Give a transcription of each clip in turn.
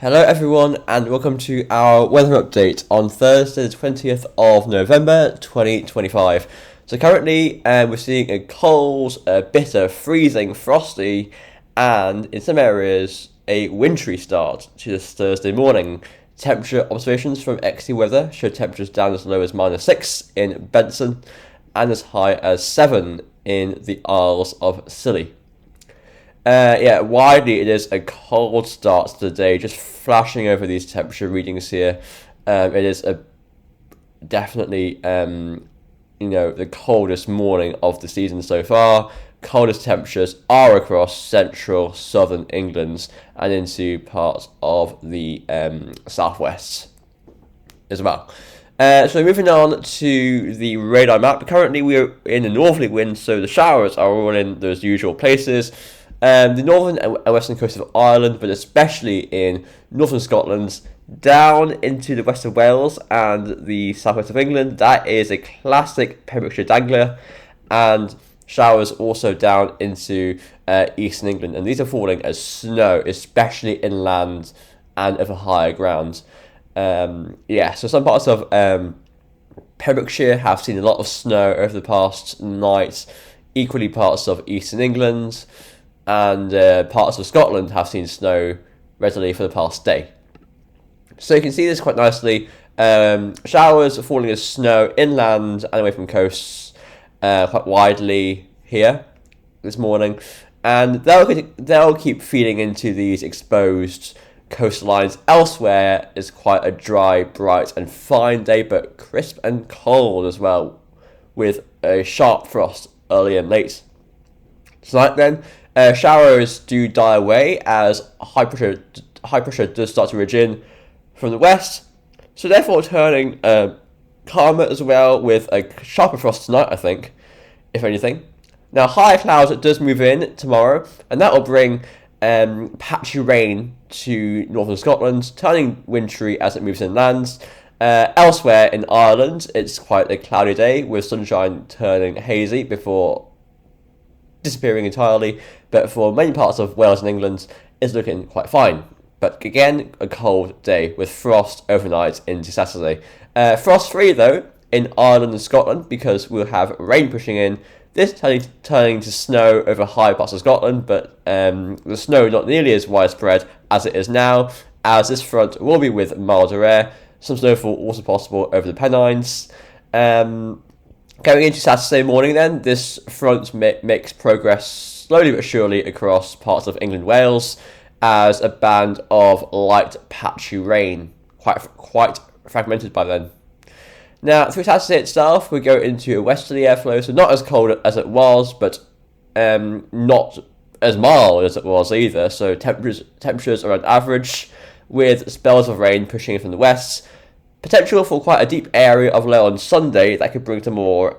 Hello everyone and welcome to our weather update on Thursday the 20th of November 2025. So currently we're seeing a cold, bitter, freezing, frosty and in some areas a wintry start to this Thursday morning. Temperature observations from XT Weather show temperatures down as low as -6 in Benson and as high as 7 in the Isles of Scilly. Widely it is a cold start to the day, just flashing over these temperature readings here. It is definitely the coldest morning of the season so far. Coldest temperatures are across central southern England and into parts of the southwest as well. So moving on to the radar map. Currently we're in a northerly wind, so the showers are all in those usual places. The northern and western coast of Ireland, but especially in northern Scotland, down into the west of Wales and the southwest of England. That is a classic Pembrokeshire dangler, and showers also down into eastern England, and these are falling as snow, especially inland and over higher ground. So some parts of Pembrokeshire have seen a lot of snow over the past night, equally parts of eastern England, and parts of Scotland have seen snow regularly for the past day. So you can see this quite nicely. Showers are falling as snow inland and away from coasts quite widely here this morning, and they'll keep feeding into these exposed coastlines. Elsewhere is quite a dry, bright and fine day, but crisp and cold as well, with a sharp frost early and late. Tonight then, showers do die away as high pressure does start to ridge in from the west, so therefore turning calmer as well, with a sharper frost tonight, I think, if anything. Now higher clouds does move in tomorrow, and that will bring patchy rain to northern Scotland, turning wintry as it moves inland. Elsewhere in Ireland, it's quite a cloudy day with sunshine turning hazy before disappearing entirely, but for many parts of Wales and England, it's looking quite fine. But again, a cold day with frost overnight into Saturday. Frost-free though in Ireland and Scotland, because we'll have rain pushing in, this turning to snow over high parts of Scotland, but the snow not nearly as widespread as it is now, as this front will be with milder air. Some snowfall also possible over the Pennines. Going into Saturday morning then, this front makes progress slowly but surely across parts of England, Wales, as a band of light patchy rain, quite fragmented by then. Now, through Saturday itself, we go into a westerly airflow, so not as cold as it was, but not as mild as it was either. So temperatures around average, with spells of rain pushing in from the west. Potential for quite a deep area of low on Sunday that could bring to more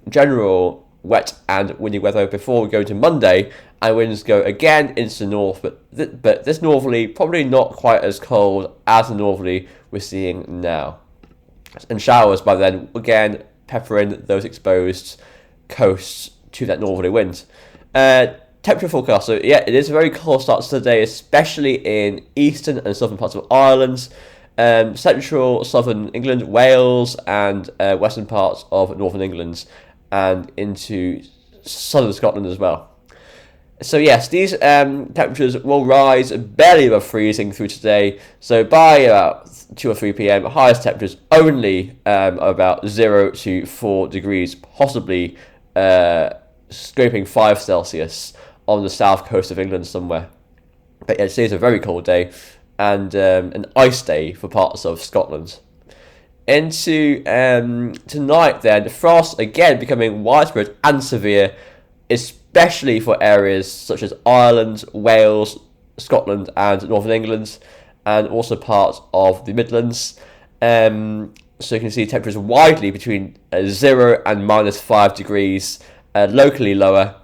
general wet and windy weather before we go to Monday, and winds go again into the north, but this northerly probably not quite as cold as the northerly we're seeing now. And showers by then, again, pepper in those exposed coasts to that northerly wind. Temperature forecast, so yeah, it is a very cold start to the day, especially in eastern and southern parts of Ireland, central, southern England, Wales, and western parts of northern England, and into southern Scotland as well. So yes, these temperatures will rise barely above freezing through today. So by about 2 or 3 p.m, highest temperatures only about 0 to 4 degrees, possibly scraping 5 Celsius on the south coast of England somewhere. But yeah, today's a very cold day, and an ice day for parts of Scotland. Into tonight then, frost again becoming widespread and severe, especially for areas such as Ireland, Wales, Scotland and Northern England, and also parts of the Midlands. So you can see temperatures widely between 0 and -5 degrees, locally lower.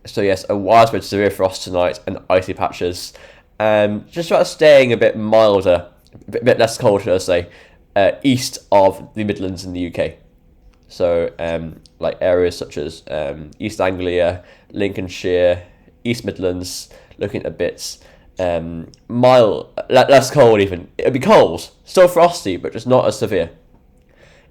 So yes, a widespread severe frost tonight and icy patches. Just about staying a bit milder, a bit less cold, should I say, east of the Midlands in the UK. So like areas such as East Anglia, Lincolnshire, East Midlands, looking a bit less cold even. It'll be cold, still frosty, but just not as severe.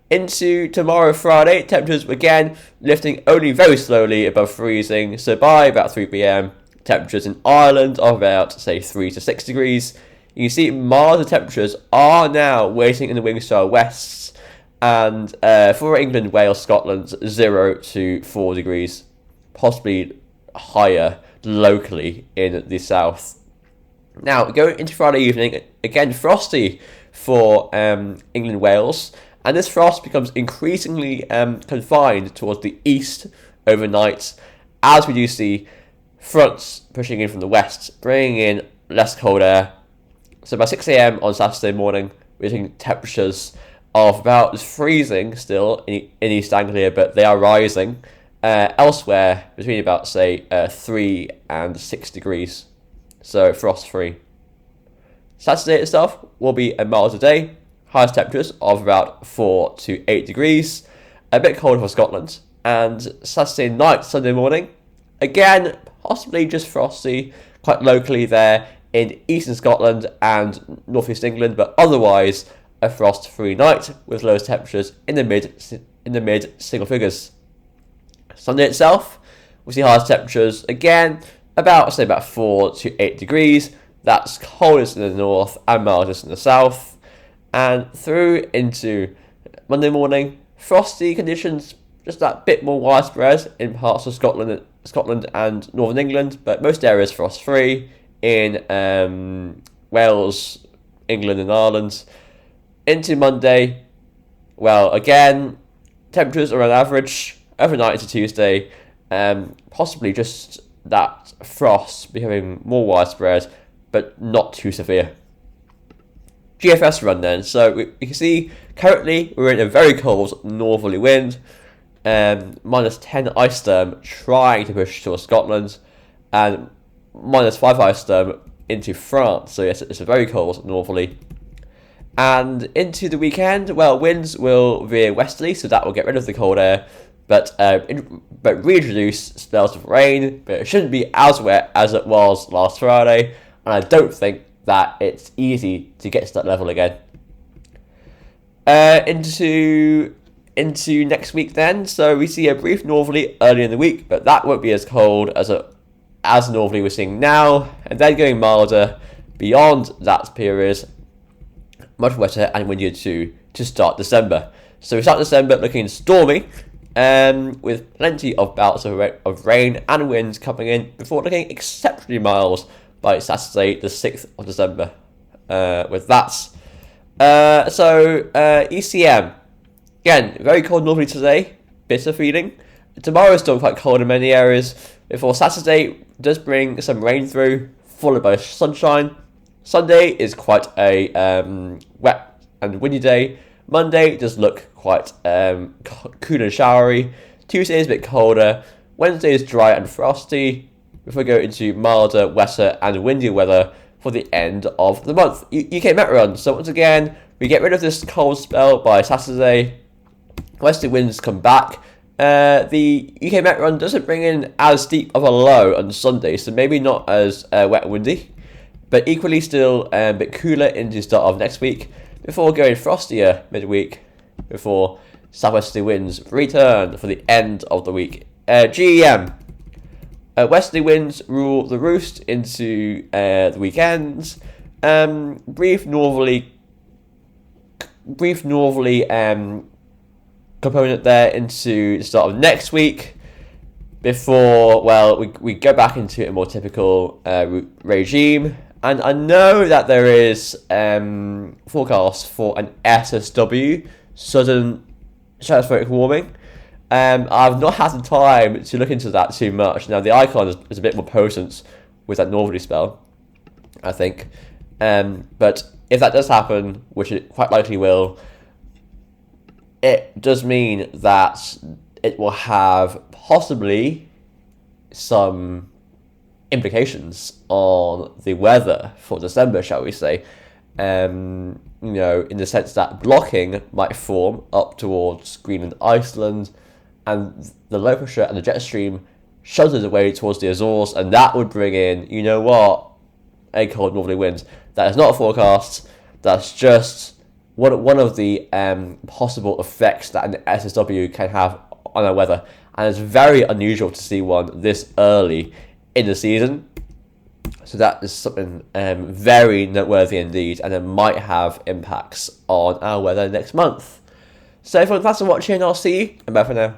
Into tomorrow, Friday, temperatures again lifting only very slowly above freezing. So by about 3 p.m, temperatures in Ireland are about, say, 3 to 6 degrees. You can see milder temperatures are now waiting in the wing style wests, and for England, Wales, Scotland, 0 to 4 degrees, possibly higher locally in the south. Now, going into Friday evening, again frosty for England, Wales. And this frost becomes increasingly confined towards the east overnight, as we do see fronts pushing in from the west, bringing in less cold air. So by 6 a.m. on Saturday morning, we're seeing temperatures of about freezing still in East Anglia, but they are rising. Elsewhere, between about, say, 3 and 6 degrees. So frost-free. Saturday itself will be a milder day. Highest temperatures of about 4 to 8 degrees, a bit colder for Scotland. And Saturday night, Sunday morning, again, possibly just frosty, quite locally there in eastern Scotland and northeast England, but otherwise a frost-free night with lowest temperatures in the mid single figures. Sunday itself, we see highest temperatures again about 4 to 8 degrees. That's coldest in the north and mildest in the south. And through into Monday morning, frosty conditions, just that bit more widespread in parts of Scotland and northern England, but most areas frost-free in Wales, England and Ireland. Into Monday, well, again, temperatures are on average overnight into Tuesday, possibly just that frost becoming more widespread, but not too severe. GFS run then. So we can see currently we're in a very cold northerly wind, minus 10 ice storm trying to push towards Scotland, and minus 5 ice storm into France. So yes, it's a very cold northerly. And into the weekend, well, winds will veer westerly, so that will get rid of the cold air, but reintroduce spells of rain. But it shouldn't be as wet as it was last Friday, and I don't think that it's easy to get to that level again. Into next week then, so we see a brief northerly early in the week, but that won't be as cold as northerly we're seeing now, and then going milder beyond that period, much wetter and windier too to start December. So we start December looking stormy, with plenty of bouts of rain and wind coming in before looking exceptionally mild by Saturday, the 6th of December, with that. ECM, again, very cold northerly today, bitter feeling. Tomorrow is still quite cold in many areas, before Saturday does bring some rain through, followed by sunshine. Sunday is quite a wet and windy day. Monday does look quite cool and showery. Tuesday is a bit colder. Wednesday is dry and frosty, before we go into milder, wetter and windier weather for the end of the month. UK Met Run. So once again, we get rid of this cold spell by Saturday. Westerly winds come back. The UK Met Run doesn't bring in as steep of a low on Sunday, so maybe not as wet and windy, but equally still a bit cooler into the start of next week, before going frostier midweek, before southwesterly winds return for the end of the week. GEM. Westerly winds rule the roost into the weekends. Brief northerly component there into the start of next week, before, well, we go back into a more typical regime. And I know that there is forecast for an SSW, sudden stratospheric warming. I've not had the time to look into that too much. Now, the icon is a bit more potent with that northerly spell, I think. But if that does happen, which it quite likely will, it does mean that it will have possibly some implications on the weather for December, shall we say. In the sense that blocking might form up towards Greenland, Iceland, and the low pressure and the jet stream shutters away towards the Azores, and that would bring in, a cold northerly wind. That is not a forecast. That's just one of the possible effects that an SSW can have on our weather. And it's very unusual to see one this early in the season. So that is something very noteworthy indeed, and it might have impacts on our weather next month. So everyone, thanks for watching, I'll see you, and bye for now.